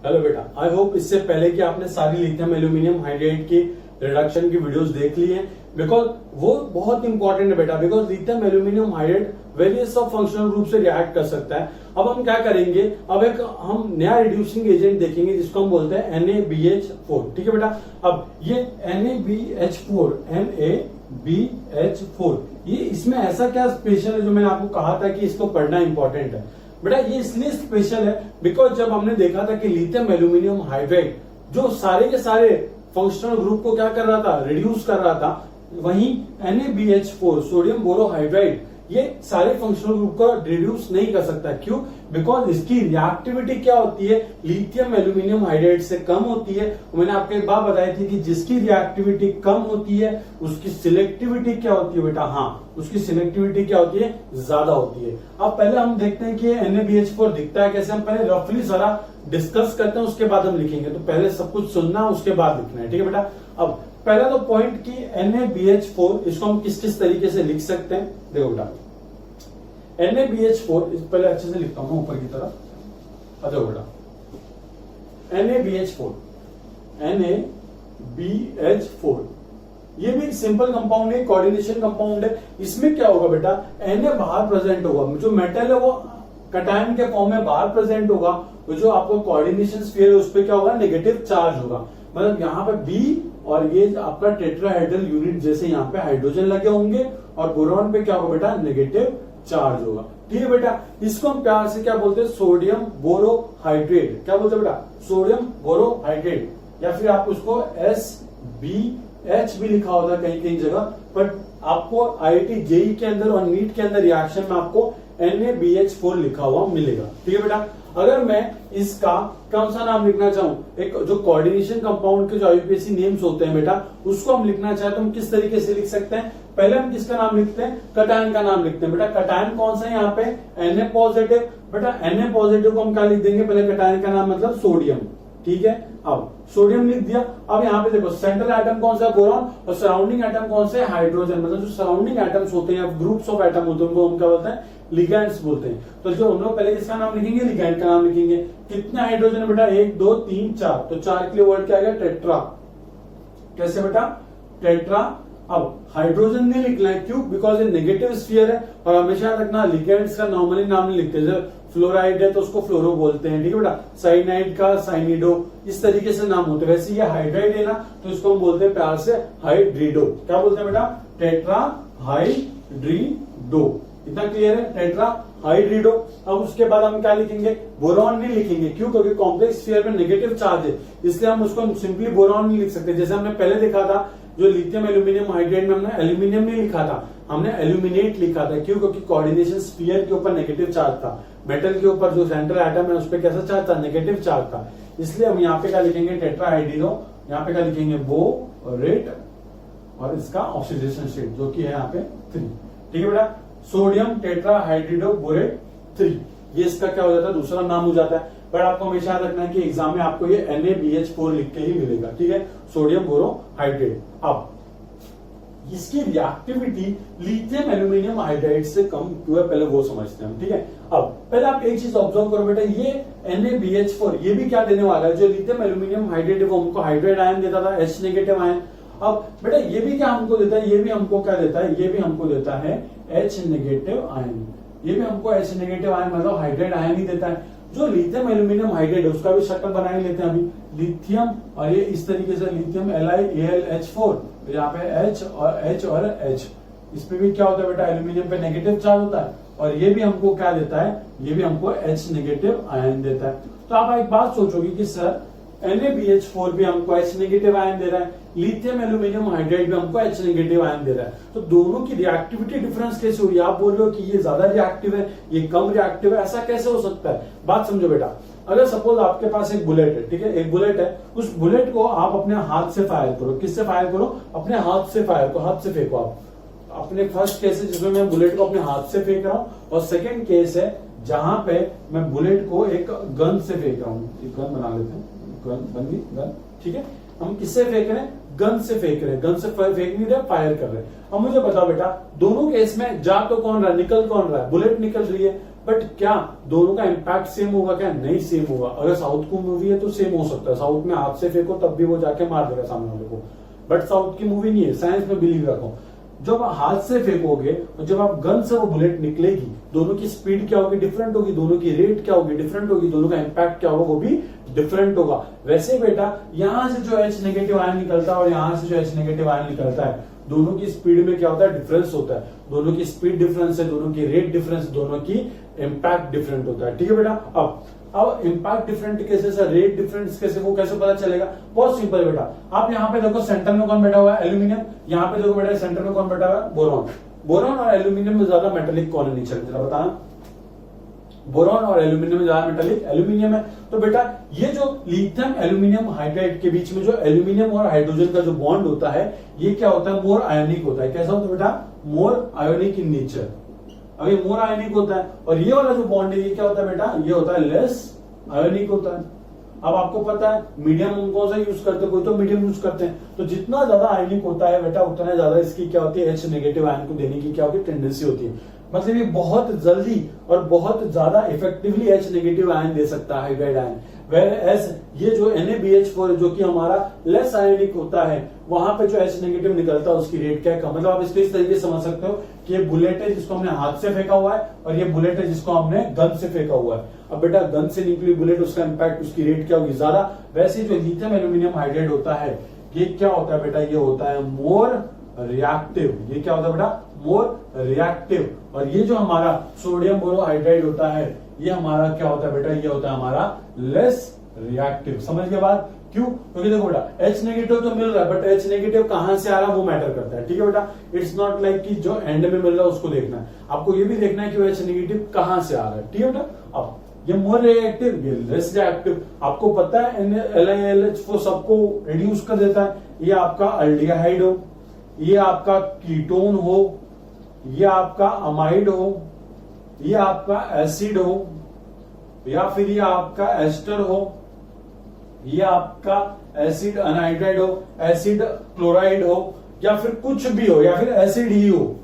Hello बेटा, I hope इससे पहले कि आपने सारी लिथियम एल्यूमिनियम हाइड्राइड की रिडक्शन की वीडियोस देख ली हैं, बिकॉज वो बहुत इंपॉर्टेंट है बेटा। Because lithium aluminium hydride various of functional group से रिएक्ट कर सकता है। अब हम क्या करेंगे, अब एक हम नया रिड्यूसिंग एजेंट देखेंगे जिसको हम बोलते हैं NaBH4। ठीक है बेटा। अब ये NaBH4 ये इसमें ऐसा क्या स्पेशल है जो मैंने आपको कहा था कि इसको पढ़ना इंपॉर्टेंट है बेटा। ये इसलिए स्पेशल है बिकॉज जब हमने देखा था कि लिथियम एल्यूमिनियम हाइड्राइड जो सारे के सारे फंक्शनल ग्रुप को क्या कर रहा था, रिड्यूस कर रहा था, वहीं NaBH4 सोडियम बोरोहाइड्राइड ये सारे फंक्शनल ग्रुप को रिड्यूस नहीं कर सकता। क्यों? बिकॉज इसकी रिएक्टिविटी क्या होती है, लिथियम एल्यूमिनियम हाइड्राइड से कम होती है। मैंने आपको एक बात बताई थी कि जिसकी रिएक्टिविटी कम होती है उसकी सिलेक्टिविटी क्या होती है बेटा, हाँ उसकी सिलेक्टिविटी क्या होती है, ज्यादा होती है। अब पहले हम देखते हैं कि NaBH4 दिखता है कैसे। हम पहले रफली जरा डिस्कस करते हैं, उसके बाद हम लिखेंगे। तो पहले सब कुछ सुनना, उसके बाद लिखना है। ठीक है बेटा। अब पहला तो पॉइंट की NaBH4 इसको हम किस किस तरीके से लिख सकते हैं, देखो बेटा। NaBH4 इस पहले अच्छे से लिखता हूं ऊपर की तरफ। अच्छा बेटा, NaBH4 ये भी एक सिंपल कंपाउंड है, कोऑर्डिनेशन कंपाउंड है। इसमें क्या होगा बेटा, Na बाहर प्रेजेंट होगा, जो मेटल है वो कटायन के फॉर्म में बाहर प्रेजेंट होगा। तो जो आपको कोऑर्डिनेशन स्फीयर है उस पर क्या होगा, नेगेटिव चार्ज होगा। मतलब यहाँ पे B और ये आपका टेट्राहेड्रल यूनिट जैसे यहाँ पे हाइड्रोजन लगे होंगे और बोरॉन पे क्या होगा बेटा, नेगेटिव चार्ज होगा। ठीक है बेटा। इसको हम प्यार से क्या बोलते हैं, सोडियम बोरोहाइड्रेट। क्या बोलते हैं बेटा, सोडियम बोरोहाइड्रेट, या फिर आप उसको SBH भी लिखा होता है कहीं कहीं जगह, बट आपको IIT JEE के अंदर और नीट के अंदर रिएक्शन में आपको NaBH4 लिखा हुआ मिलेगा। ठीक है बेटा। अगर मैं इसका कौन सा नाम लिखना चाहूं, एक जो कोऑर्डिनेशन कंपाउंड के जो IUPAC नेम्स होते हैं बेटा, उसको हम लिखना चाहे तो हम किस तरीके से लिख सकते हैं। पहले हम किसका नाम लिखते हैं, कटायन का नाम लिखते हैं बेटा। कटायन कौन सा है यहाँ पे, Na पॉजिटिव। बेटा Na पॉजिटिव को हम क्या लिख देंगे, पहले कटायन का नाम मतलब सोडियम। ठीक है। अब सोडियम लिख दिया। अब यहाँ पे देखो सेंट्रल एटम कौन सा है, बोरॉन, और सराउंडिंग एटम कौन से है, हाइड्रोजन। मतलब जो सराउंडिंग एटम्स होते हैं, ग्रुप्स ऑफ एटम होते हैं, उनको हम क्या बोलते हैं, लिगैंड्स बोलते हैं। तो जो हम लोग पहले किसका नाम लिखेंगे, लिगैंड का नाम लिखेंगे। कितने हाइड्रोजन है बेटा, 1 2 3 4। तो 4 के लिए वर्ड क्या आ गया, टेट्रा। कैसे बेटा, टेट्रा। अब हाइड्रोजन नहीं लिखना है, क्यों, बिकॉज ये नेगेटिव स्फीयर है। और हमेशा रखना लिगैंड्स का नॉर्मली नाम नहीं लिखते। जब फ्लोराइड है तो उसको फ्लोरो बोलते हैं। ठीक है बेटा। साइनाइड का साइनिडो, इस तरीके से नाम होते हैं। वैसे ये हाइड्राइड है ना, तो इसको हम बोलते हैं प्यार से हाइड्रिडो। क्या बोलते हैं बेटा, टेट्रा हाइड्रिडो। इतना क्लियर है, टेट्रा हाइड्रिडो। अब उसके बाद हम क्या लिखेंगे, बोरॉन नहीं लिखेंगे। क्यों, क्योंकि कॉम्प्लेक्स स्फीयर में नेगेटिव चार्ज है, इसलिए हम उसको सिंपली बोरॉन नहीं लिख सकते। जैसे हमने पहले देखा था जो लिथियम एल्यूमिनियम हाइड्राइड में हमने एल्यूमिनियम नहीं लिखा था, हमने एल्यूमिनेट लिखा था। क्यों, क्योंकि कोऑर्डिनेशन स्फीयर के ऊपर नेगेटिव चार्ज था, मेटल के ऊपर जो सेंट्रल एटम है उस पर कैसा चार्ज था, नेगेटिव चार्ज था। इसलिए हम यहाँ पे क्या लिखेंगे, टेट्राहाइड्रिडो। यहाँ पे क्या लिखेंगे, बोरेट, और इसका ऑक्सीडेशन स्टेट जो कि है यहाँ पे 3। ठीक है बेटा। सोडियम टेट्राहाइड्रिडो बोरेट 3, ये इसका क्या हो जाता है, दूसरा नाम हो जाता है। बट आपको हमेशा याद रखना है कि एग्जाम में आपको ये NaBH4 लिख के ही मिलेगा। ठीक है, सोडियम बोरोहाइड्रेट। अब इसकी रिएक्टिविटी लिथियम एल्यूमिनियम हाइड्राइड से कम क्यों है, पहले वो समझते हैं हम। ठीक है। अब पहले आप एक चीज ऑब्जर्व करो बेटा, ये NaBH4 ये भी क्या देने वाला है, जो लिथियम एल्यूमिनियम हाइड्राइड है वो हमको हाइड्राइड आयन देता था, H नेगेटिव आयन। अब बेटा ये भी क्या हमको देता है, ये भी हमको क्या देता है, ये भी हमको देता है H नेगेटिव आयन। ये भी हमको H नेगेटिव आयन मतलब हाइड्राइड आयन ही देता है। जो लिथियम एल्यूमिनियम हाइड्राइड है उसका भी शक्ल बना ही लेते हैं अभी, लिथियम, और ये इस तरीके से लिथियम LiAlH4, यहाँ पे H और H। इस पे भी क्या होता है बेटा, एल्यूमिनियम पे नेगेटिव चार्ज होता है, और ये भी हमको क्या देता है, ये भी हमको H नेगेटिव आयन देता है। तो आप एक बात सोचोगे कि सर NaBH4 भी हमको H नेगेटिव आयन दे रहा है, लिथियम एल्यूमिनियम हाइड्राइड भी हमको H नेगेटिव आयन दे रहा है, तो दोनों की रिएक्टिविटी डिफरेंस कैसे हुई। आप बोल रहे हो कि ये ज्यादा रिएक्टिव है, ये कम रिएक्टिव है, ऐसा कैसे हो सकता है। बात समझो बेटा, अगर सपोज आपके पास एक बुलेट है, ठीक है, एक बुलेट है, उस बुलेट को आप अपने हाथ से फायर करो। किससे फायर करो, अपने हाथ से फायर करो, हाथ से फेंको। आप अपने फर्स्ट केस है जिसमें मैं बुलेट को अपने हाथ से फेंक रहा हूं, और सेकेंड केस है जहां पे मैं बुलेट को एक गन से फेंक रहा हूं। एक गन बना लेते हैं, गन बन गई गन। ठीक है, हम किससे फेंक रहे हैं, गन से फेंक रहे हैं, गन से फेंक नहीं रहे, फायर कर रहे हैं। अब मुझे बताओ बेटा, दोनों केस में जा तो कौन रहा है, निकल कौन रहा है, बुलेट निकल रही है। बट क्या दोनों का इम्पैक्ट सेम होगा? क्या नहीं सेम होगा। अगर साउथ की मूवी है तो सेम हो सकता है, साउथ में हाथ से फेंको तब भी वो जाके मार देगा सामने वाले को, बट साउथ की मूवी नहीं है, साइंस में बिलीव रखो। जब हाथ से फेंकोगे और जब आप गन से वो बुलेट निकलेगी, दोनों की स्पीड क्या होगी? डिफरेंट होगी। दोनों की रेट क्या होगी? डिफरेंट होगी। दोनों का इम्पैक्ट क्या होगा? वो भी डिफरेंट होगा। वैसे बेटा यहां से जो एच नेगेटिव आयन निकलता है और यहां से जो एच नेगेटिव आयन निकलता है, दोनों की स्पीड में क्या होता है? डिफरेंस होता है। दोनों की स्पीड डिफरेंस है, दोनों की रेट डिफरेंस, दोनों की इम्पैक्ट डिफरेंट होता है। ठीक है बेटा। अब इम्पैक्ट डिफरेंट कैसे सर, रेट डिफरेंस कैसे, वो कैसे पता चलेगा? बहुत सिंपल है बेटा। आप यहाँ पे देखो सेंटर में कौन बैठा हुआ है? एल्यूमिनियम। यहाँ पे देखो बेटा सेंटर में कौन बैठा हुआ है? बोरॉन। बोरॉन और एल्यूमिनियम में ज्यादा मेटेलिक कौन है? नीचे जरा बताना। बोरॉन और एल्यूमिनियम में ज्यादा मेटेलिक एल्यूमिनियम है। तो बेटा ये जो लिथियम एल्यूमिनियम हाइड्राइड के बीच में जो एल्यूमिनियम और हाइड्रोजन का जो बॉन्ड होता है, ये क्या होता है? मोर आयोनिक होता है। कैसा होता है बेटा? मोर आयोनिक इन नेचर। अब ये मोर आयोनिक होता है और ये वाला जो बॉन्ड है ये क्या होता है बेटा? ये होता है लेस आयोनिक होता है। अब आपको पता है मीडियम हम कौन सा यूज करते हैं? कोई तो मीडियम यूज करते हैं। तो जितना ज्यादा आयनिक होता है बेटा उतना ज्यादा इसकी क्या होती है? एच नेगेटिव आयन को देने की क्या होती है? टेंडेंसी होती है। मतलब ये बहुत जल्दी और बहुत ज्यादा इफेक्टिवली एच नेगेटिव आयन दे सकता है हाइड्राइड आयन। वेयर एज ये जो NaBH4 जो कि हमारा लेस आयोनिक होता है, वहां पे जो एच नेगेटिव निकलता है उसकी रेट क्या है? कम। मतलब आप इसको इस तरीके से समझ सकते हो कि ये बुलेट है जिसको हमने हाथ से फेंका हुआ है और ये बुलेट है जिसको हमने गन से फेंका हुआ है। अब बेटा गन से निकली बुलेट, उसका इम्पैक्ट, उसकी रेट क्या होगी? ज्यादा। वैसे जो लिथियम एल्यूमिनियम हाइड्राइड होता है ये क्या होता है बेटा? ये होता है मोर रिएक्टिव। ये क्या होता है बेटा? More reactive. और ये जो हमारा सोडियम बोरोहाइड्राइड होता है ये हमारा क्या होता है बेटा? ये होता है हमारा लेस रिएक्टिव। समझ के बाद? क्यों? क्योंकि देखो बेटा एच नेगेटिव तो मिल रहा है, बट एच नेगेटिव कहां से आ रहा है वो मैटर करता है। ठीक है बेटा। इट्स नॉट लाइक कि जो एंड में मिल रहा है उसको देखना है, आपको ये भी देखना है कि वो एच नेगेटिव कहां से आ रहा है। ठीक है बेटा। अब ये मोर रिएक्टिव, ये लेस रिएक्टिव। आपको पता है NaLH सबको रिड्यूस कर देता है। ये आपका अल्डिहाइड हो, ये आपका कीटोन हो, ये आपका अमाइड हो, ये आपका एसिड हो, या फिर ये आपका एस्टर हो, ये आपका एसिड अनहाइड्राइड हो, एसिड क्लोराइड हो, या फिर कुछ भी हो, या फिर एसिड ही हो,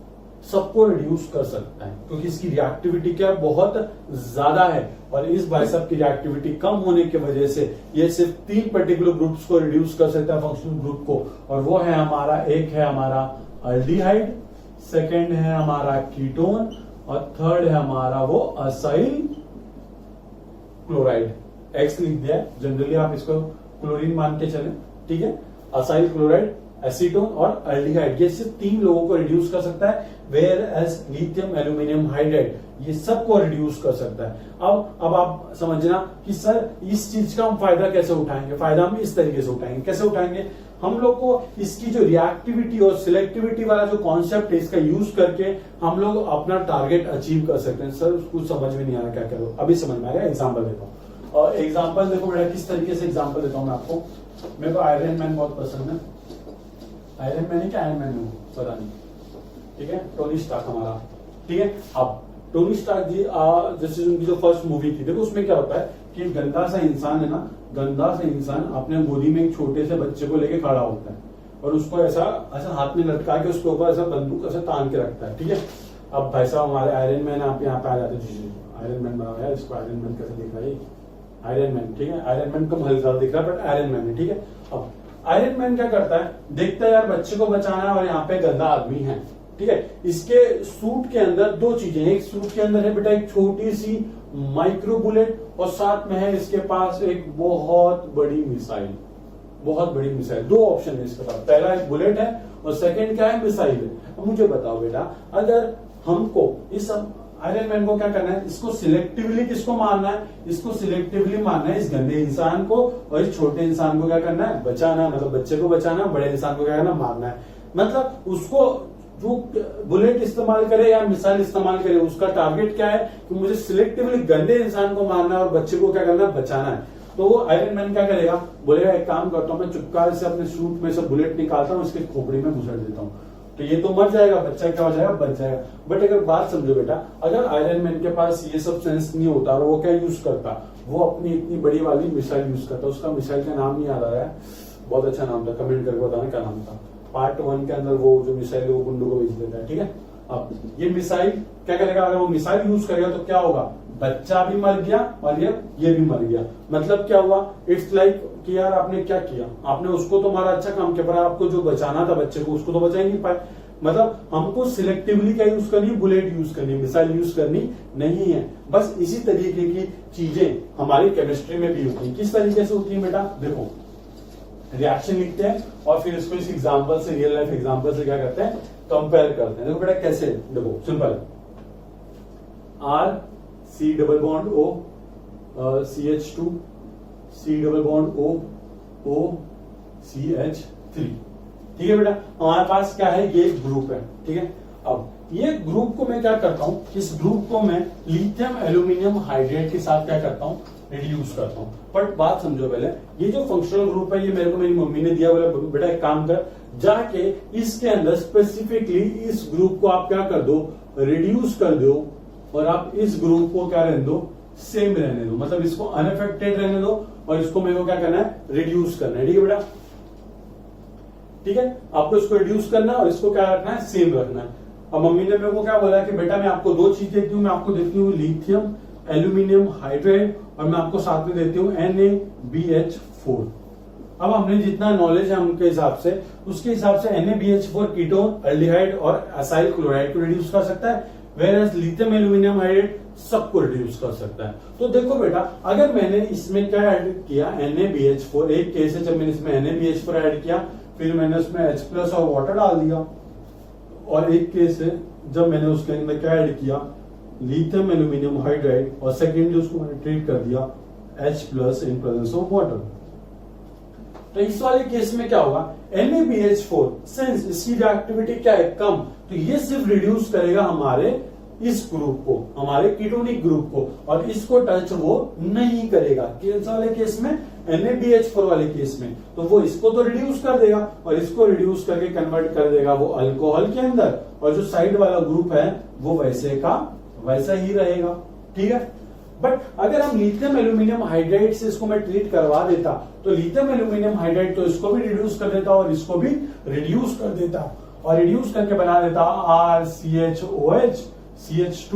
सबको रिड्यूस कर सकता है क्योंकि इसकी रिएक्टिविटी क्या है? बहुत ज्यादा है। और इस बाइसेप की रिएक्टिविटी कम होने की वजह से ये सिर्फ 3 पर्टिकुलर ग्रुप्स को रिड्यूस कर सकता है, फंक्शनल ग्रुप को। और वो है हमारा, एक है हमारा अल्डिहाइड, सेकेंड है हमारा कीटोन और थर्ड है हमारा वो असाइल क्लोराइड। एक्स लिख दिया है, जनरली आप इसको क्लोरीन मान के चलें। ठीक है। असाइल क्लोराइड, एसीटोन और अल्डिहाइड, ये सिर्फ 3 लोगों को रिड्यूस कर सकता है। Whereas lithium aluminium hydride ये सबको रिड्यूस कर सकता है। अब आप समझना कि सर इस चीज का हम फायदा कैसे उठाएंगे? फायदा हम इस तरीके से उठाएंगे। कैसे उठाएंगे? हम लोग को इसकी जो रिएक्टिविटी और सिलेक्टिविटी वाला जो कॉन्सेप्ट है इसका यूज करके हम लोग अपना टारगेट अचीव कर सकते हैं। सर कुछ समझ में नहीं आ रहा, क्या करो? अभी समझ में आ गया। एग्जाम्पल देता हूँ। और एग्जाम्पल देखो बेटा किस तरीके से एग्जाम्पल देता हूँ मैं आपको। मेरे को आयरन मैन बहुत पसंद है। आयरन मैन है क्या आयरन मैन है पता नहीं। ठीक है। टोनी स्टार्क हमारा। ठीक है। अब टोनी स्टार्क जी जैसे उनकी जो फर्स्ट मूवी थी, देखो उसमें क्या होता है कि गंदा सा इंसान है ना, गंदा सा इंसान अपने गोदी में एक छोटे से बच्चे को लेके खड़ा होता है और उसको ऐसा ऐसा हाथ में लटका के उसके ऊपर ऐसा बंदूक ऐसा तान के रखता है। ठीक है। अब भाई साहब हमारे आयरन मैन आप यहाँ पे आ जाते हैं। आयरन मैन बना है, इसको आयरन मैन कैसे दिख रहा है? Iron man. ठीक है। आयरन मैन कम हल्का दिख रहा है बट आयरन मैन है। ठीक है। अब आयरन मैन क्या करता है? देखता है यार बच्चे को बचाना है और यहाँ पे गंदा आदमी है। ठीक है। इसके सूट के अंदर 2 चीजें, एक सूट के अंदर है बेटा एक छोटी सी माइक्रो बुलेट और साथ में है इसके पास एक बहुत बड़ी मिसाइल। बहुत बड़ी मिसाइल। 2 ऑप्शन है इसके पास, पहला एक बुलेट है और सेकंड क्या है? मिसाइल है। अब मुझे बताओ बेटा अगर हमको इस आयरन मैन को क्या करना है? इसको सिलेक्टिवली किसको मारना है? इसको सिलेक्टिवली मारना है इस गंदे इंसान को, और इस छोटे इंसान को क्या करना है? बचाना है। मतलब बच्चे को बचाना है, बड़े इंसान को क्या करना? मारना है। मतलब उसको जो बुलेट इस्तेमाल करे या मिसाइल इस्तेमाल करे उसका टारगेट क्या है कि मुझे सिलेक्टिवली गंदे इंसान को मारना है और बच्चे को क्या करना है? बचाना है। तो वो आयरन मैन क्या करेगा? बोलेगा एक काम करता हूं मैं चुपकार से अपने सूट में से बुलेट निकालता हूं, इसके खोपड़ी में घुसड़ देता हूं, तो ये तो मर जाएगा, बच्चा क्या हो जाएगा? बच जाएगा। बट अगर बात समझो बेटा, अगर आयरन मैन के पास ये सब सेंस नहीं होता और वो क्या यूज करता? वो अपनी इतनी बड़ी वाली मिसाइल यूज करता। उसका मिसाइल का नाम नहीं याद आ रहा है, बहुत अच्छा नाम था, कमेंट करके बताना क्या नाम था। पार्ट 1 के अंदर वो जो मिसाइल है वो गुंडों को भेज देता है। ठीक है। अब ये मिसाइल क्या करेगा, अगर वो मिसाइल यूज करेगा तो क्या होगा, बच्चा भी मर गया और ये भी मर गया। मतलब क्या हुआ, इट्स लाइक कि यार आपने क्या किया, आपने उसको तो मारा, अच्छा काम किया, पर आपको जो बचाना था बच्चे को उसको तो बचा ही नहीं पाए। मतलब हमको सिलेक्टिवली क्या यूज करनी है, बुलेट यूज करनी है, मिसाइल यूज करनी नहीं है। बस इसी तरीके की चीजें हमारी केमिस्ट्री में भी होती है। किस तरीके से होती है बेटा, देखो रिएक्शन लिखते हैं और फिर इसको इस एग्जांपल से, रियल लाइफ एग्जांपल से क्या करते हैं, कंपेयर करते हैं। देखो बेटा कैसे, देखो सिंपल है, R C double bond O CH2 C double bond O CH3। ठीक है बेटा, हमारे पास क्या है, ये ग्रुप है। ठीक है, अब ये ग्रुप को मैं क्या करता हूं, इस ग्रुप को मैं लिथियम एल्यूमिनियम हाइड्रेट के साथ क्या करता हूं, रिड्यूस करता हूं। बट बात समझो पहले, ये जो फंक्शनल ग्रुप है ये मेरे को मेरी मम्मी ने दिया, बोला बेटा एक काम कर, जाके इसके अंदर स्पेसिफिकली इस ग्रुप को आप क्या कर दो, रिड्यूस कर दो, और आप इस ग्रुप को क्या रहने दो, सेम रहने दो, मतलब इसको अनअफेक्टेड रहने दो, और इसको मेरे को क्या करना है, रिड्यूस करना है। ठीक है बेटा, ठीक है, आपको इसको रिड्यूस करना है और इसको क्या रखना है, सेम रखना है। अब मम्मी ने मेरे को क्या बोला कि बेटा मैं आपको दो चीज देती हूँ, मैं आपको देती हूँ लिथियम एल्यूमिनियम हाइड्राइड और मैं आपको साथ में देती हूँ NaBH4। अब हमने जितना नॉलेज है उनके हिसाब से, उसके हिसाब से NaBH4 कीटोन, एल्डिहाइड और असाइल क्लोराइड को रिड्यूस कर सकता है, वेरएस लिथियम एल्यूमिनियम हाइड्रेट सबको रिड्यूस कर सकता है। तो देखो बेटा, अगर मैंने इसमें क्या ऐड किया, NaBH4, एक केस है जब मैंने इसमें NaBH4 ऐड किया, फिर मैंने उसमें H+ और वाटर डाल दिया, और एक केस है जब मैंने उसके अंदर क्या ऐड किया, लिथियम एल्यूमिनियम हाइड्राइड, और सेकेंडली उसको मैंने ट्रीट कर दिया H+ in presence of water. तो इस वाले केस में क्या होगा, NaBH4 सिंस इसकी रिएक्टिविटी क्या है, कम, तो ये सिर्फ रिड्यूस करेगा हमारे इस ग्रुप को, हमारे कीटोनिक ग्रुप को, और इसको टच वो नहीं करेगा। किस वाले केस में, NaBH4 वाले केस में, तो वो इसको तो रिड्यूस कर देगा और इसको रिड्यूस करके कन्वर्ट कर देगा वो अल्कोहल के अंदर, और जो साइड वाला ग्रुप है वो वैसे का वैसा ही रहेगा। ठीक है, बट अगर हम लिथियम एल्यूमिनियम हाइड्राइड से इसको मैं ट्रीट करवा देता, तो लिथियम एल्यूमिनियम हाइड्राइड तो इसको भी रिड्यूस कर देता और इसको भी रिड्यूस कर देता, और रिड्यूस करके बना देता RCHOH CH2,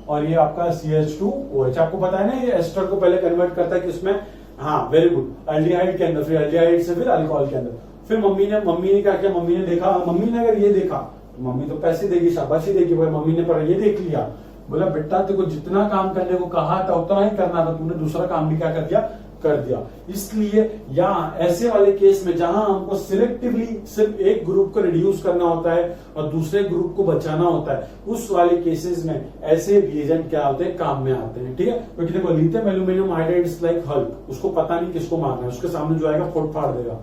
और ये आपका CH2OH। आपको पता है ना, ये एस्टर को पहले कन्वर्ट करता है किसमें, हाँ वेरी गुड, एल्डिहाइड के अंदर, फिर एल्डिहाइड से फिर अल्कोहल के अंदर। फिर मम्मी ने क्या किया, मम्मी ने देखा, मम्मी ने अगर ये देखा तो मम्मी तो पैसे देगी, शाबाशी देगी, भाई मम्मी ने पर ये देख लिया, बोला बेटा तेरे को जितना काम करने को कहा था उतना ही करना था, तुमने दूसरा काम भी क्या कर दिया, कर दिया। इसलिए यहाँ ऐसे वाले केस में जहां हमको सिलेक्टिवली सिर्फ एक ग्रुप को रिड्यूस करना होता है और दूसरे ग्रुप को बचाना होता है, उस वाले केसेस में ऐसे रिएजेंट क्या होते हैं, काम में आते हैं। ठीक है, क्योंकि देखो lithium aluminium hydride is like Hulk, उसको पता नहीं किसको मारना है, उसके सामने जो आएगा फोड़ फाड़ देगा।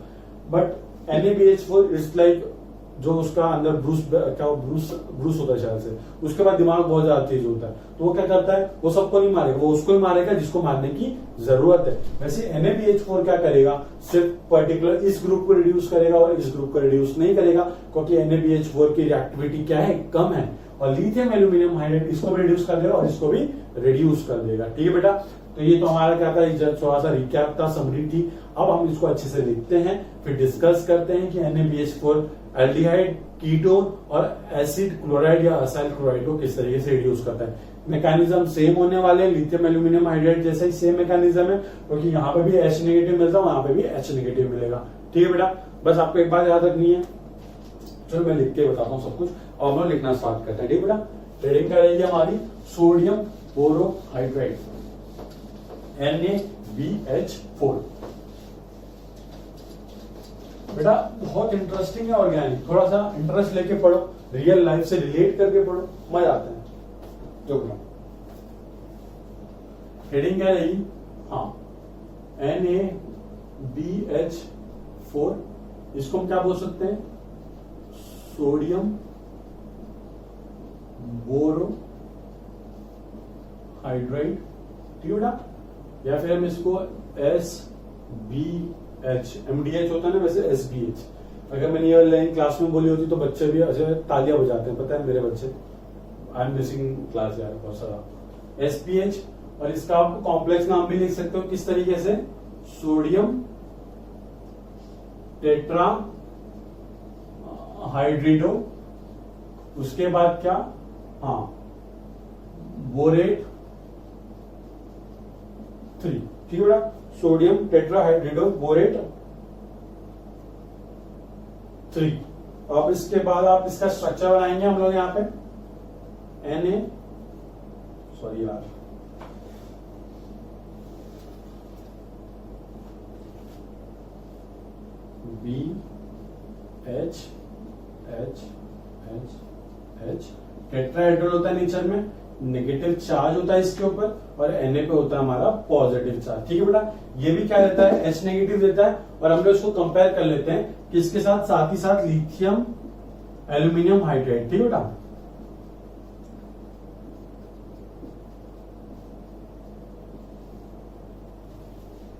बट NaBH4 इज लाइक जो उसका अंदर ब्रूस होता है शायद से, उसके बाद दिमाग बहुत ज्यादा तेज होता है, तो वो क्या करता है, वो सबको नहीं मारेगा, वो उसको ही मारेगा जिसको मारने की जरूरत है। वैसे NaBH4 क्या करेगा, सिर्फ पर्टिकुलर इस ग्रुप को रिड्यूस करेगा और इस ग्रुप को रिड्यूस नहीं करेगा, क्योंकि NaBH4 की रिएक्टिविटी क्या है, कम है, और लिथियम एल्यूमिनियम हाइड्राइड इसको भी रिड्यूस कर देगा और इसको भी रिड्यूस कर देगा। ठीक है बेटा, तो ये तो हमारा क्या था, थोड़ा सा रिकैप था, समरी थी। अब हम इसको अच्छे से लिखते हैं, फिर डिस्कस करते हैं कि NaBH4 एल्डिहाइड, कीटोन और एसिड क्लोराइड या असाइल क्लोराइड को किस तरीके से रिड्यूस करता है। मैकेनिज्म सेम होने वाले हैं, लिथियम एल्यूमिनियम हाइड्राइड जैसा ही सेम मैकेनिज्म है, क्योंकि यहाँ पे भी H नेगेटिव मिलता है, वहां पे भी H नेगेटिव मिलेगा। ठीक है बेटा, बस आपको एक बात याद रखनी है, चलो मैं लिख के बताता हूँ सब कुछ, और हम लोग लिखना स्टार्ट करते हैं। ठीक है बेटा, हेडिंग क्या रहेगी हमारी, सोडियम बोरोहाइड्राइड NaBH4। बेटा बहुत इंटरेस्टिंग है ऑर्गेनिक, थोड़ा सा इंटरेस्ट लेके पढ़ो, रियल लाइफ से रिलेट करके पढ़ो, मजा आता है। जो हेडिंग क्या रहेगी, हाँ NaBH4, इसको हम क्या बोल सकते हैं, सोडियम बोरोहाइड्राइड। ठीक है बेटा, या फिर हम इसको SBH, MDH होता है ना, वैसे SBH। अगर मैंने ये लाइन क्लास में बोली होती तो बच्चे भी अच्छे तालियां बजाते हैं, पता है मेरे बच्चे, आई एम मिसिंग क्लास यार बहुत सारा। SBH, और इसका आप कॉम्प्लेक्स नाम भी लिख सकते हो किस तरीके से, सोडियम टेट्रा हाइड्रिडो उसके बाद क्या, हाँ बोरेट 3, ठीक है बेटा, सोडियम टेट्राहाइड्रिडो बोरेट 3। अब इसके बाद आप इसका स्ट्रक्चर बनाएंगे हम लोग यहाँ पे Na, सॉरी यार, B H H H H, tetrahedral होता है नेचर में, नेगेटिव चार्ज होता है इसके ऊपर, और Na पे होता है हमारा पॉजिटिव चार्ज, ठीक है बेटा। ये भी क्या देता है, H नेगेटिव देता है, और हम लोग इसको कंपेयर कर लेते हैं किसके साथ, साथ ही साथ लिथियम एल्यूमिनियम हाइड्राइड, ठीक है बेटा।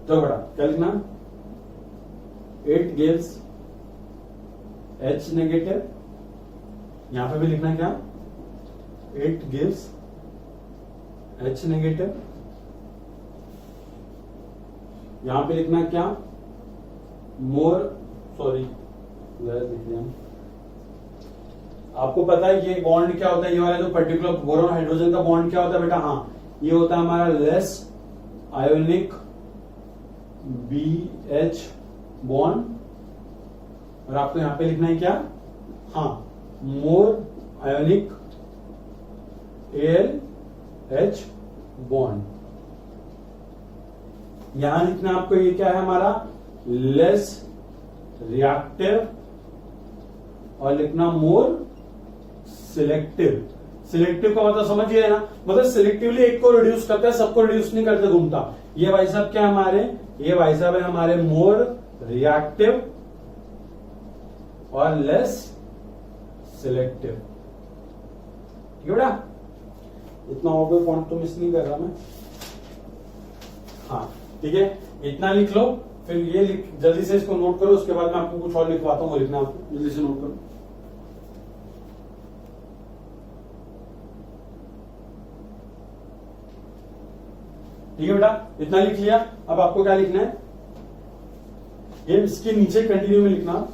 तो बेटा क्या लिखना, इट गिव्स H नेगेटिव, यहां पे भी लिखना है क्या, इट गिव्स H नेगेटिव, यहां पे लिखना है क्या, मोर, सॉरी लिख दिया, आपको पता है ये बॉन्ड क्या होता है, ये वाला जो पर्टिकुलर बोरॉन हाइड्रोजन का बॉन्ड क्या होता है बेटा, हाँ ये होता है हमारा लेस आयोनिक BH बॉन्ड, और आपको यहां पे लिखना है क्या, हाँ मोर आयोनिक AlH बॉन्ड। यहां लिखना आपको ये क्या है हमारा, लेस रिएक्टिव, और लिखना मोर सिलेक्टिव। सिलेक्टिव का मतलब समझिए ना, मतलब सिलेक्टिवली एक को रिड्यूस करता है, सबको रिड्यूस नहीं करते घूमता। ये भाई साहब क्या हमारे, ये भाई साहब है हमारे मोर रिएक्टिव और लेस सिलेक्टिव, ठीक है बेटा। इतना और कोई पॉइंट तो मिस नहीं कर रहा मैं, हाँ ठीक है, इतना लिख लो, फिर ये जल्दी से इसको नोट करो, उसके बाद मैं आपको कुछ और लिखवाता हूँ, वो लिखना आपको, जल्दी से नोट करो। ठीक है बेटा, इतना लिख लिया। अब आपको क्या लिखना है, ये इसके नीचे कंटिन्यू में लिखना,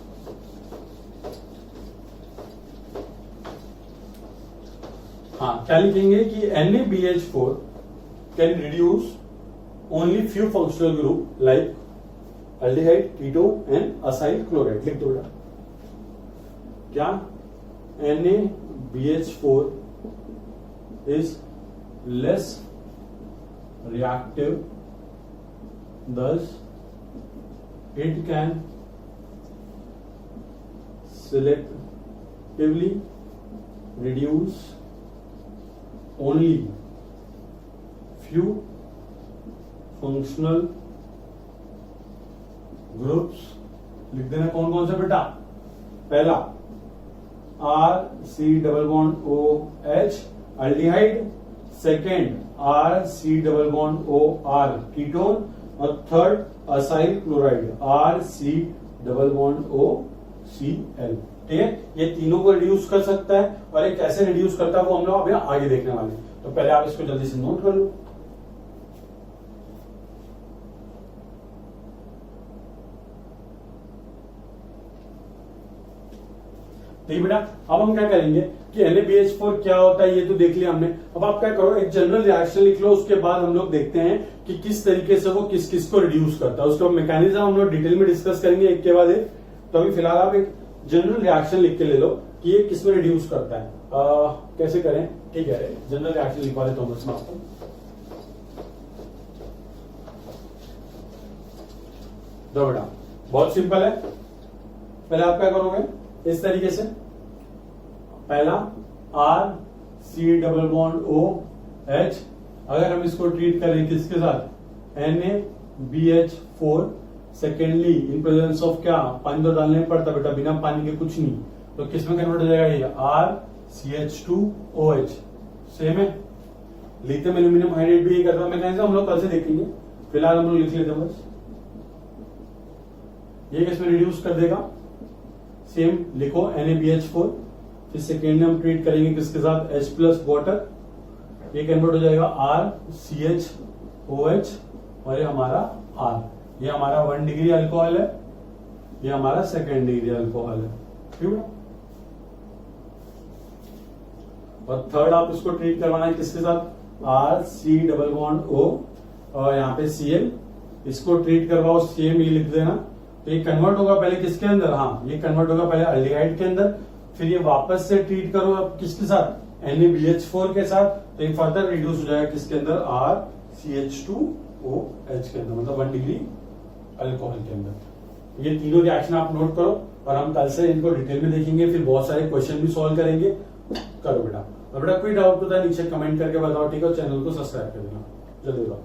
हाँ क्या लिखेंगे कि NaBH4 can reduce only few functional group like aldehyde, ketone and acyl chloride. लिख दो बेटा, क्या NaBH4 is less reactive, thus it can selectively reduce only few functional groups। लिख देना कौन कौन से बेटा, पहला RC⋯OH aldehyde, second RC⋯OR ketone, और थर्ड असाइल क्लोराइड RC⋯OCl। ठीक है, ये तीनों को रिड्यूस कर सकता है, और ये कैसे रिड्यूस करता है वो हम लोग अभी आगे देखने वाले हैं। तो पहले आप इसको जल्दी से नोट कर लो। ठीक बेटा, अब हम क्या करेंगे कि NaBH4 क्या होता है ये तो देख लिया हमने। अब आप क्या करो, एक जनरल रिएक्शन लिख लो, उसके बाद हम लोग देखते हैं कि किस तरीके से वो किस किस को रिड्यूस करता है, उसका मैकेनिज्म हम लोग डिटेल में डिस्कस करेंगे एक के बाद एक। तो अभी फिलहाल आप एक जनरल रिएक्शन लिख के ले लो कि ये किस में रिड्यूस करता है, कैसे करें। ठीक है, जनरल रिएक्शन लिखवा देता हूँ इसमें आपको। दो बेटा, बहुत सिंपल है। पहले आप क्या करोगे, इस तरीके से, पहला RC⋯OH, अगर हम इसको ट्रीट करें किसके साथ, NaBH4, secondly in presence of क्या, पानी तो डालने पड़ता बेटा, बिना पानी के कुछ नहीं, तो किस में कन्वर्ट हो जाएगा ये RCH2OH। सेम है, लिथियम एल्यूमिनियम हाइड्राइड भी कर रहा है मैकेनिज्म, हम लोग कल से देखेंगे, फिलहाल हम लोग लिख लेते हैं बस। ये किस में रिड्यूस कर देगा, सेम लिखो NaBH4, फिर सेकेंड में हम ट्रीट करेंगे किसके साथ, H+ वाटर, ये कन्वर्ट हो जाएगा RCHOH, और ये हमारा R, ये हमारा 1 डिग्री अल्कोहल है, ये हमारा 2nd डिग्री अल्कोहल है। ठीक है, और थर्ड आप इसको ट्रीट करवाना है किसके साथ, RC डबल बॉन्ड O और यहाँ पे Cl, इसको ट्रीट करवाओ, सेम ये लिख देना। तो ये कन्वर्ट होगा पहले किसके अंदर, हाँ ये कन्वर्ट होगा पहले अल्डिहाइड के अंदर, फिर ये वापस से ट्रीट करो अब किसके साथ, NaBH4 के साथ, तो ये फर्दर रिड्यूस हो जाएगा किसके अंदर, RCH2OH के अंदर, मतलब 1 डिग्री अल्कोहल के अंदर। ये तीनों रिएक्शन आप नोट करो और हम कल से इनको डिटेल में देखेंगे, फिर बहुत सारे क्वेश्चन भी सॉल्व करेंगे। करो बेटा, और बेटा कोई डाउट होता है नीचे कमेंट करके बताओ, ठीक है, चैनल को सब्सक्राइब कर देना, जल्दी बताओ।